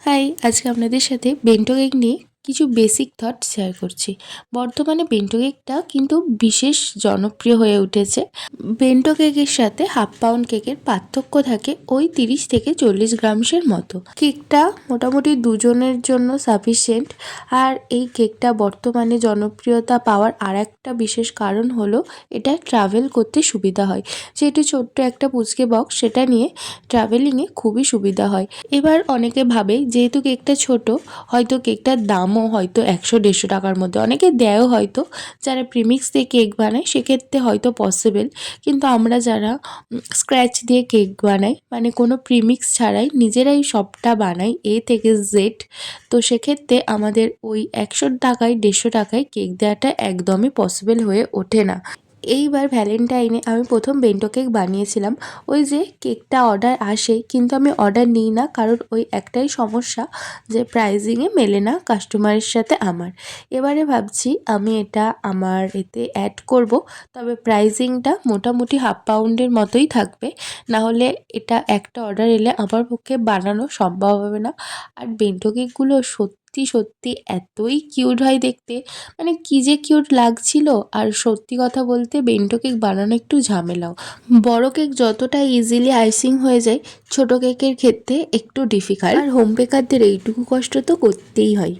High, আজকে আপনাদের সাথে বেন্টো কেক নিয়ে কিছু বেসিক থট শেয়ার করছি। বর্তমানে বেন্টো কেকটা কিন্তু বিশেষ জনপ্রিয় হয়ে উঠেছে। বেন্টো কেকের সাথে হাফ পাউন্ড কেকের পার্থক্য থাকে ওই 30 থেকে 40 গ্রামসের মতো। কেকটা মোটামুটি দুজনের জন্য সাফিসিয়েন্ট। আর এই কেকটা বর্তমানে জনপ্রিয়তা পাওয়ার আর একটা বিশেষ কারণ হলো এটা ট্রাভেল করতে সুবিধা হয়। যেহেতু ছোট্ট একটা পুচকে বক্স, সেটা নিয়ে ট্রাভেলিংয়ে খুবই সুবিধা হয়। এবার অনেকে ভাবে যেহেতু কেকটা ছোট, হয়তো কেকটার দামও হয়তো 100-150 টাকার মধ্যে, অনেকে দেয়ও হয়তো। যারা প্রিমিক্স দিয়ে কেক বানায় সেক্ষেত্রে হয়তো পসিবল, কিন্তু আমরা যারা স্ক্র্যাচ দিয়ে কেক বানাই, মানে কোনো প্রিমিক্স ছাড়াই নিজেরাই সবটা বানাই A থেকে Z, তো সেক্ষেত্রে আমাদের ওই 100 টাকায় 150 টাকায় কেক দেওয়াটা একদমই পসিবল হয়ে ওঠে না। এইবার ভ্যালেন্টাইনে আমি প্রথম বেন্টো কেক বানিয়েছিলাম। ওই যে কেকটা অর্ডার আসে, কিন্তু আমি অর্ডার নিই না, কারণ ওই একটাই সমস্যা যে প্রাইজিংয়ে মেলে না কাস্টমারের সাথে আমার। এবারে ভাবছি আমি এটা আমার এতে অ্যাড করব, তবে প্রাইজিংটা মোটামুটি হাফ পাউন্ডের মতোই থাকবে, নাহলে এটা একটা অর্ডার এলে আমার পক্ষে বানানো সম্ভব হবে না। আর বেন্টো কেকগুলো সত্যি সত্যি এতই কিউট হয় দেখতে, মানে কী যে কিউট লাগছিল। আর সত্যি কথা বলতে বেন্টো কেক বানানো একটু ঝামেলাও। বড় কেক যতটা ইজিলি আইসিং হয়ে যায়, ছোট কেকের ক্ষেত্রে একটু ডিফিকাল্ট। আর হোম বেকারদের এইটুকু কষ্ট তো করতেই হয়।